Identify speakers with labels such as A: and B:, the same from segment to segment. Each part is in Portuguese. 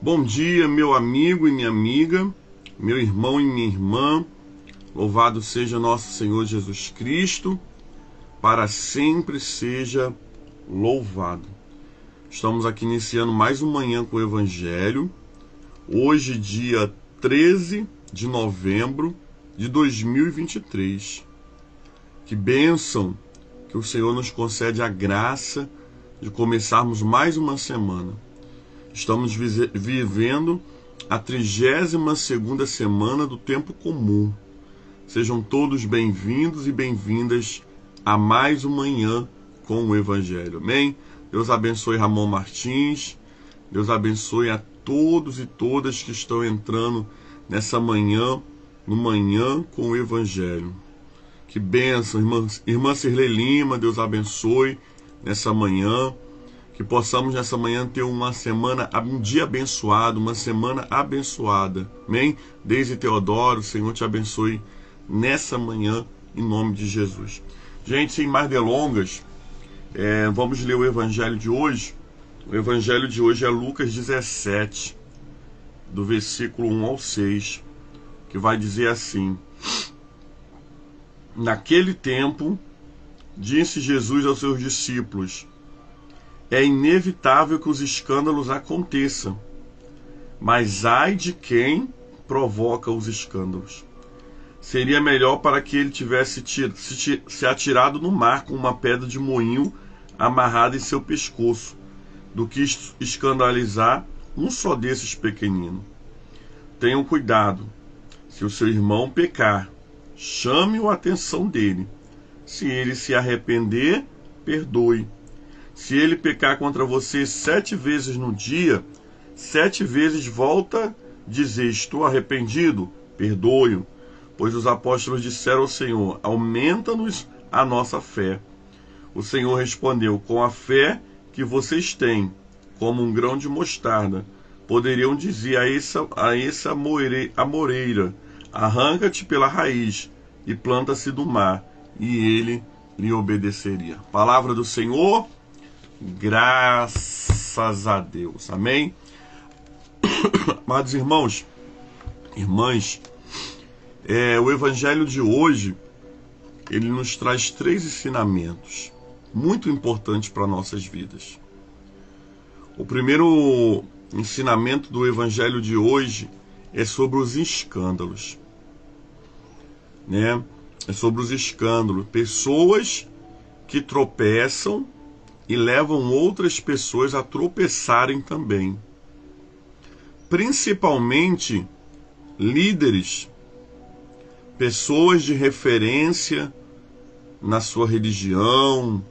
A: Bom dia, meu amigo e minha amiga, meu irmão e minha irmã. Louvado seja nosso Senhor Jesus Cristo, para sempre seja louvado. Estamos aqui iniciando mais uma manhã com o Evangelho. Hoje, dia 13 de novembro de 2023. Que bênção que o Senhor nos concede a graça de começarmos mais uma semana. Estamos vivendo a 32ª semana do tempo comum. Sejam todos bem-vindos e bem-vindas a mais uma manhã com o Evangelho. Amém? Deus abençoe Ramon Martins. Deus abençoe a todos e todas que estão entrando nessa manhã, no Manhã com o Evangelho. Que bênção, irmã Cirlei Lima. Deus abençoe nessa manhã. Que possamos nessa manhã ter uma semana, um dia abençoado, uma semana abençoada. Amém? Deise Teodoro, o Senhor te abençoe nessa manhã, em nome de Jesus. Gente, sem mais delongas, vamos ler o Evangelho de hoje. O Evangelho de hoje é Lucas 17, do versículo 1 ao 6, que vai dizer assim: Naquele tempo, disse Jesus aos seus discípulos: é inevitável que os escândalos aconteçam, mas ai de quem provoca os escândalos. Seria melhor para que ele tivesse se atirado no mar com uma pedra de moinho amarrada em seu pescoço, do que escandalizar um só desses pequeninos. Tenham cuidado. Se o seu irmão pecar, chame-o a atenção dele. Se ele se arrepender, perdoe. Se ele pecar contra você 7 vezes no dia, 7 vezes volta dizer: estou arrependido, perdoe-o. Pois os apóstolos disseram ao Senhor: aumenta-nos a nossa fé. O Senhor respondeu: com a fé que vocês têm, como um grão de mostarda, poderiam dizer a essa amoreira: arranca-te pela raiz e planta-se do mar, e ele lhe obedeceria. Palavra do Senhor. Graças a Deus. Amém? Amados irmãos, irmãs, o Evangelho de hoje, ele nos traz 3 ensinamentos muito importantes para nossas vidas. O primeiro ensinamento do Evangelho de hoje é sobre os escândalos. É sobre os escândalos. Pessoas que tropeçam e levam outras pessoas a tropeçarem também. Principalmente líderes, pessoas de referência na sua religião,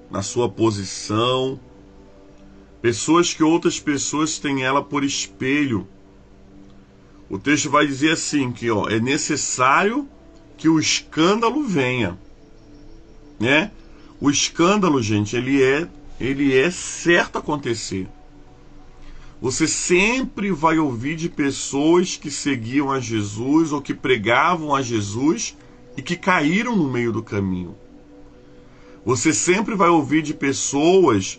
A: na sua posição, pessoas que outras pessoas têm ela por espelho. O texto vai dizer assim, que é necessário que o escândalo venha, né? O escândalo, gente, ele é certo acontecer. Você sempre vai ouvir de pessoas que seguiam a Jesus ou que pregavam a Jesus e que caíram no meio do caminho. Você sempre vai ouvir de pessoas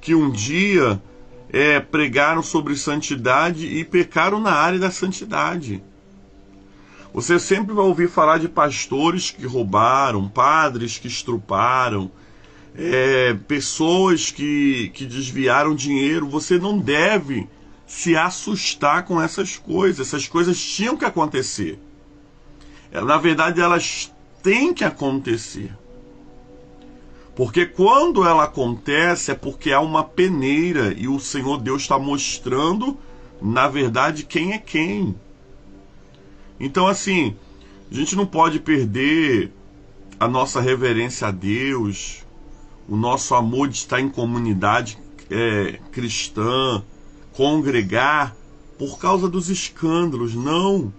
A: que um dia pregaram sobre santidade e pecaram na área da santidade. Você sempre vai ouvir falar de pastores que roubaram, padres que estruparam, pessoas que desviaram dinheiro. Você não deve se assustar com essas coisas. Essas coisas tinham que acontecer. Na verdade, elas têm que acontecer. Porque quando ela acontece é porque há uma peneira e o Senhor Deus está mostrando, na verdade, quem é quem. Então, assim, a gente não pode perder a nossa reverência a Deus, o nosso amor de estar em comunidade cristã, congregar, por causa dos escândalos, não.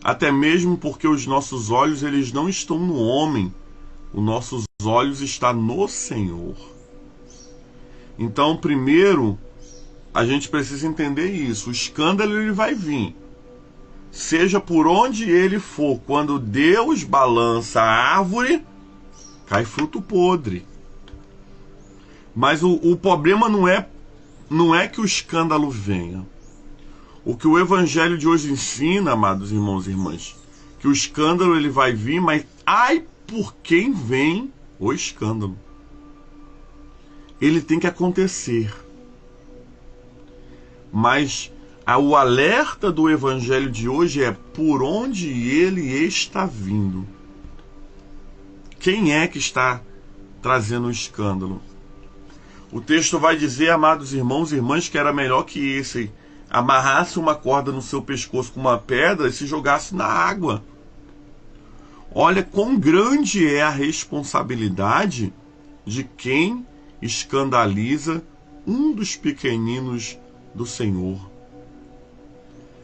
A: Até mesmo porque os nossos olhos, eles não estão no homem, os nossos olhos estão no Senhor. Então, primeiro, a gente precisa entender isso. O escândalo, ele vai vir. Seja por onde ele for, quando Deus balança a árvore, cai fruto podre. Mas o problema não é não é que o escândalo venha. O que o evangelho de hoje ensina, amados irmãos e irmãs, que o escândalo ele vai vir, mas ai por quem vem o escândalo. Ele tem que acontecer. Mas o alerta do evangelho de hoje é por onde ele está vindo. Quem é que está trazendo o escândalo? O texto vai dizer, amados irmãos e irmãs, que era melhor que esse amarrasse uma corda no seu pescoço com uma pedra e se jogasse na água. Olha quão grande é a responsabilidade de quem escandaliza um dos pequeninos do Senhor.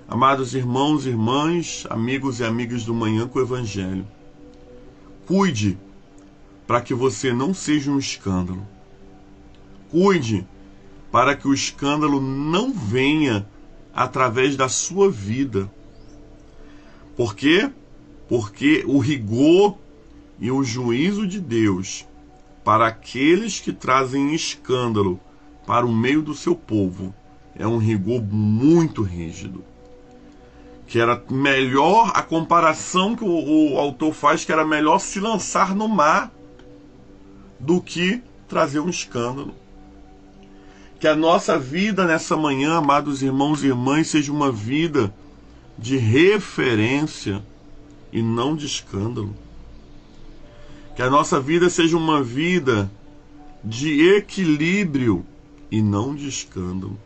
A: Amados irmãos e irmãs, amigos e amigas do Manhã com o Evangelho, cuide para que você não seja um escândalo. Cuide para que o escândalo não venha através da sua vida. Por quê? Porque o rigor e o juízo de Deus para aqueles que trazem escândalo para o meio do seu povo é um rigor muito rígido. Que era melhor, a comparação que o autor faz, que era melhor se lançar no mar do que trazer um escândalo. Que a nossa vida nessa manhã, amados irmãos e irmãs, seja uma vida de referência e não de escândalo. Que a nossa vida seja uma vida de equilíbrio e não de escândalo.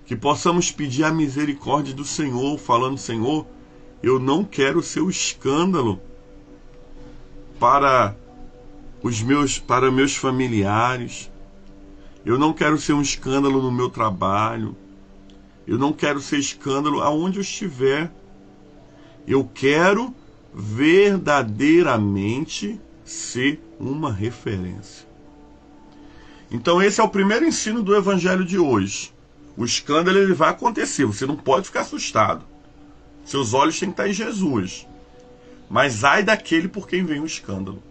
A: Que possamos pedir a misericórdia do Senhor, falando: Senhor, eu não quero ser o escândalo para meus familiares. Eu não quero ser um escândalo no meu trabalho. Eu não quero ser escândalo aonde eu estiver. Eu quero verdadeiramente ser uma referência. Então esse é o primeiro ensino do evangelho de hoje. O escândalo ele vai acontecer, você não pode ficar assustado. Seus olhos têm que estar em Jesus. Mas ai daquele por quem vem o escândalo.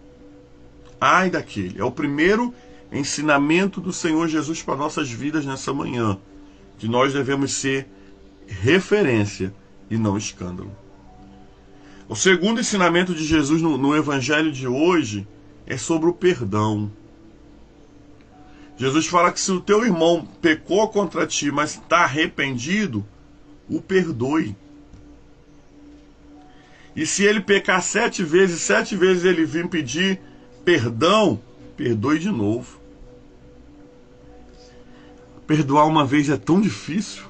A: Ai daquele. É o primeiro ensinamento do Senhor Jesus para nossas vidas nessa manhã. Que nós devemos ser referência e não escândalo. O segundo ensinamento de Jesus no evangelho de hoje é sobre o perdão. Jesus fala que se o teu irmão pecou contra ti, mas está arrependido, o perdoe. E se ele pecar 7 vezes ele vir pedir perdão, perdoe de novo. Perdoar uma vez é tão difícil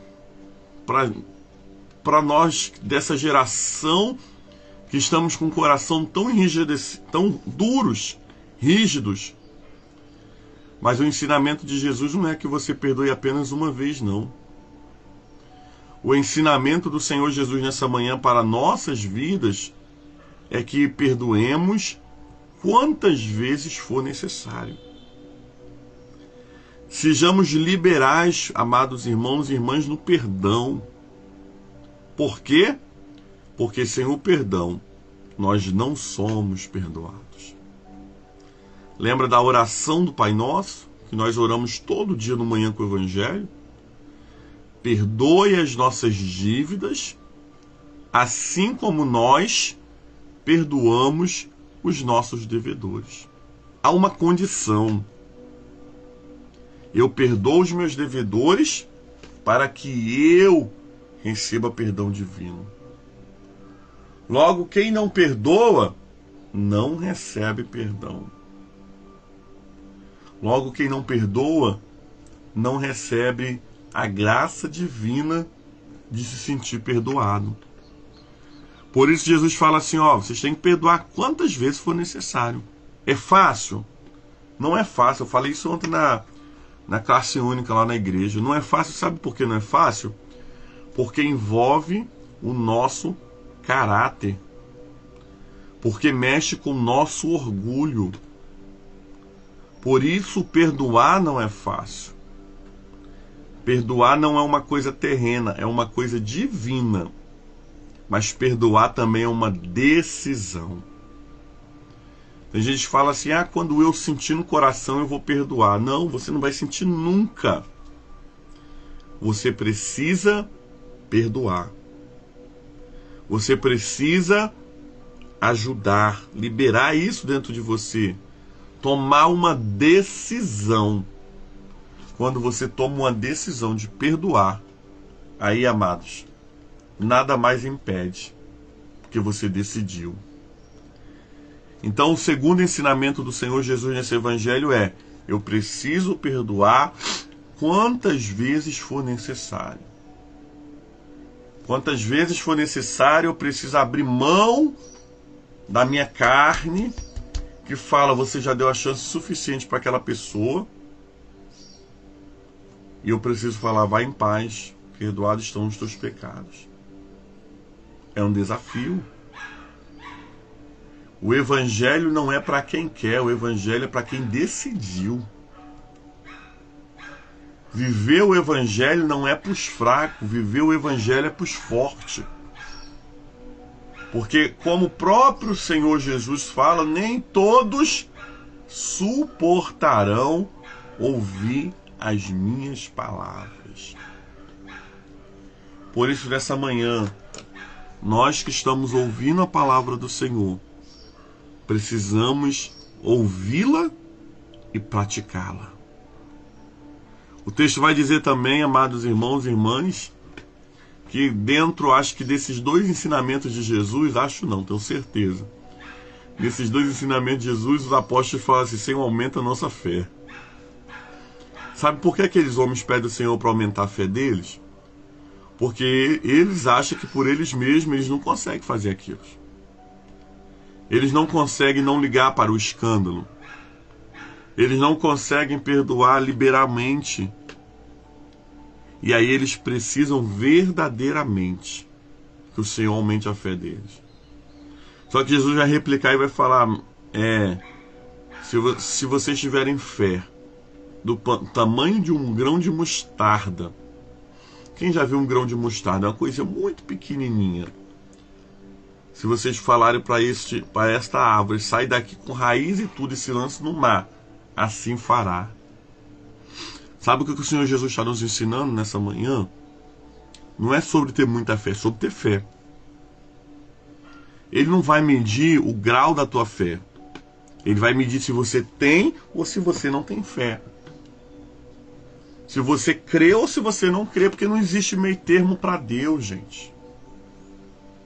A: para nós dessa geração que estamos com o coração tão enrijecido, tão duros, rígidos. Mas o ensinamento de Jesus não é que você perdoe apenas uma vez, não. O ensinamento do Senhor Jesus nessa manhã para nossas vidas é que perdoemos quantas vezes for necessário. Sejamos liberais, amados irmãos e irmãs, no perdão. Por quê? Porque sem o perdão, nós não somos perdoados. Lembra da oração do Pai Nosso, que nós oramos todo dia no Manhã com o Evangelho? Perdoe as nossas dívidas, assim como nós perdoamos os nossos devedores. Há uma condição. Eu perdoo os meus devedores para que eu receba perdão divino. Logo, quem não perdoa, não recebe perdão. Logo, quem não perdoa, não recebe a graça divina de se sentir perdoado. Por isso Jesus fala assim, vocês têm que perdoar quantas vezes for necessário. É fácil? Não é fácil. Eu falei isso ontem na classe única lá na igreja. Não é fácil, sabe por que não é fácil? Porque envolve o nosso caráter. Porque mexe com o nosso orgulho. Por isso perdoar não é fácil. Perdoar não é uma coisa terrena, é uma coisa divina. Mas perdoar também é uma decisão. Tem gente que fala assim, quando eu sentir no coração eu vou perdoar. Não, você não vai sentir nunca. Você precisa perdoar. Você precisa ajudar, liberar isso dentro de você. Tomar uma decisão. Quando você toma uma decisão de perdoar, aí, amados, nada mais impede, porque você decidiu. Então, o segundo ensinamento do Senhor Jesus nesse evangelho é: eu preciso perdoar quantas vezes for necessário. Quantas vezes for necessário, eu preciso abrir mão da minha carne, que fala, você já deu a chance suficiente para aquela pessoa, e eu preciso falar, vai em paz, perdoados estão os teus pecados. É um desafio. O evangelho não é para quem quer, o evangelho é para quem decidiu. Viver o evangelho não é para os fracos, viver o evangelho é para os fortes. Porque, como o próprio Senhor Jesus fala, nem todos suportarão ouvir as minhas palavras. Por isso, nessa manhã, nós que estamos ouvindo a palavra do Senhor, precisamos ouvi-la e praticá-la. O texto vai dizer também, amados irmãos e irmãs, que dentro, acho que desses dois ensinamentos de Jesus, tenho certeza, desses dois ensinamentos de Jesus, os apóstolos falam assim, Senhor, aumenta a nossa fé. Sabe por que aqueles homens pedem ao Senhor para aumentar a fé deles? Porque eles acham que por eles mesmos eles não conseguem fazer aquilo. Eles não conseguem não ligar para o escândalo. Eles não conseguem perdoar liberalmente. E aí eles precisam verdadeiramente que o Senhor aumente a fé deles. Só que Jesus vai replicar e vai falar, se vocês tiverem fé do tamanho de um grão de mostarda. Quem já viu um grão de mostarda? É uma coisa muito pequenininha. Se vocês falarem para esta árvore, sai daqui com raiz e tudo e se lance no mar, assim fará. Sabe o que o Senhor Jesus está nos ensinando nessa manhã? Não é sobre ter muita fé, é sobre ter fé. Ele não vai medir o grau da tua fé. Ele vai medir se você tem ou se você não tem fé. Se você crê ou se você não crê, porque não existe meio termo para Deus, gente.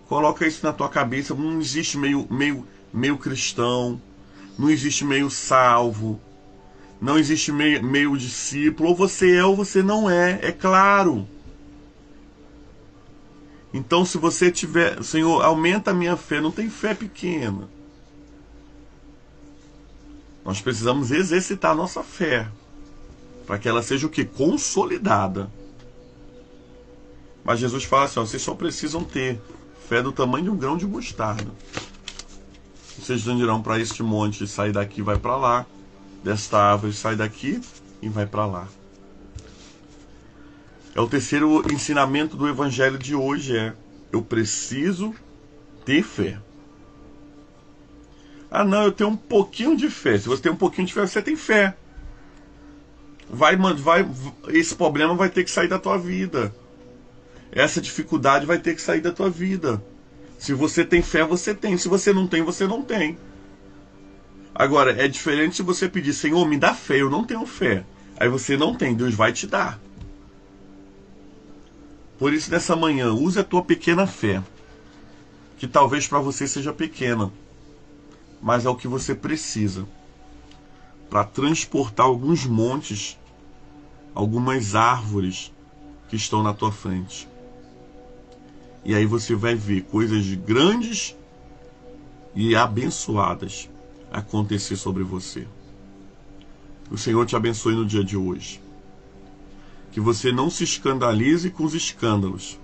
A: Coloca isso na tua cabeça, não existe meio cristão, não existe meio salvo, não existe meio discípulo, ou você é ou você não é claro. Então se você tiver, Senhor, aumenta a minha fé, não tem fé pequena. Nós precisamos exercitar a nossa fé, para que ela seja o quê? Consolidada. Mas Jesus fala assim, vocês só precisam ter fé do tamanho de um grão de mostarda. Vocês não dirão para este monte, sai daqui e vai para lá. Desta árvore, sai daqui e vai para lá. É o terceiro ensinamento do evangelho de hoje, eu preciso ter fé. Não, eu tenho um pouquinho de fé. Se você tem um pouquinho de fé, você tem fé. Esse problema vai ter que sair da tua vida. Essa dificuldade vai ter que sair da tua vida. Se você tem fé, você tem. Se você não tem, você não tem. Agora, é diferente se você pedir, Senhor, me dá fé, eu não tenho fé. Aí você não tem, Deus vai te dar. Por isso, nessa manhã, use a tua pequena fé. Que talvez para você seja pequena. Mas é o que você precisa. Para transportar alguns montes, algumas árvores que estão na tua frente. E aí você vai ver coisas grandes e abençoadas acontecer sobre você. Que o Senhor te abençoe no dia de hoje. Que você não se escandalize com os escândalos.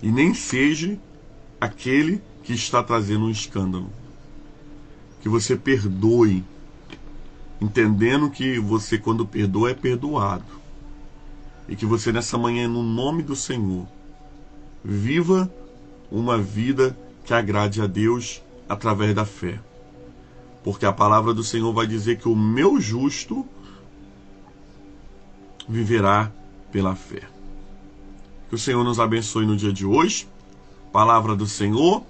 A: E nem seja aquele que está trazendo um escândalo. Que você perdoe, entendendo que você, quando perdoa, é perdoado. E que você, nessa manhã, no nome do Senhor, viva uma vida que agrade a Deus através da fé. porque a palavra do Senhor vai dizer que o meu justo viverá pela fé. Que o Senhor nos abençoe no dia de hoje. Palavra do Senhor,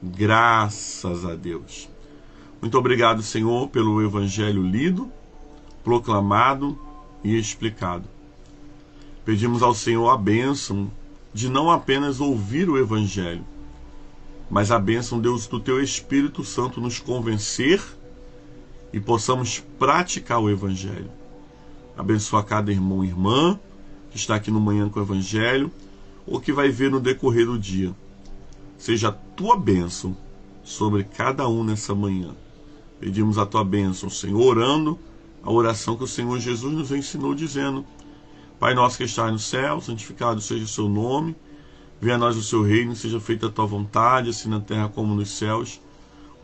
A: graças a Deus. Muito obrigado, Senhor, pelo Evangelho lido, proclamado e explicado. Pedimos ao Senhor a bênção de não apenas ouvir o Evangelho, mas a bênção, Deus, do Teu Espírito Santo nos convencer e possamos praticar o Evangelho. Abençoa cada irmão e irmã que está aqui no Manhã com o Evangelho ou que vai ver no decorrer do dia. Seja a Tua bênção sobre cada um nessa manhã. Pedimos a Tua bênção, Senhor, orando a oração que o Senhor Jesus nos ensinou, dizendo: Pai nosso que estás no céu, santificado seja o Seu nome. Venha a nós o Seu reino, seja feita a Tua vontade, assim na terra como nos céus.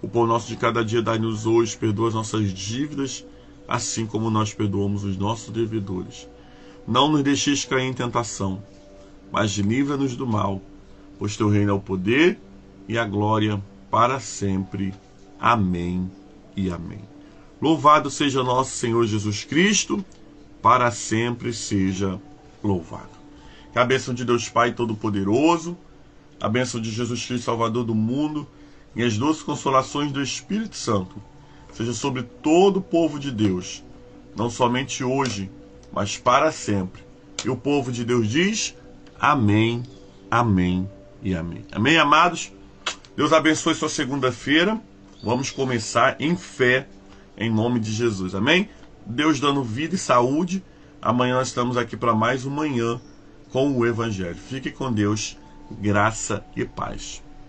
A: O pão nosso de cada dia dai-nos hoje, perdoa as nossas dívidas, assim como nós perdoamos os nossos devedores. Não nos deixeis cair em tentação, mas livra-nos do mal, pois Teu reino é o poder e a glória para sempre. Amém e amém. Louvado seja nosso Senhor Jesus Cristo, para sempre seja louvado. Que a bênção de Deus Pai Todo-Poderoso, a bênção de Jesus Cristo, Salvador do mundo, e as doces consolações do Espírito Santo seja sobre todo o povo de Deus, não somente hoje, mas para sempre. E o povo de Deus diz: amém, amém e amém. Amém, amados? Deus abençoe sua segunda-feira. Vamos começar em fé, em nome de Jesus. Amém? Deus dando vida e saúde. Amanhã nós estamos aqui para mais um Manhã com o Evangelho. Fique com Deus, graça e paz.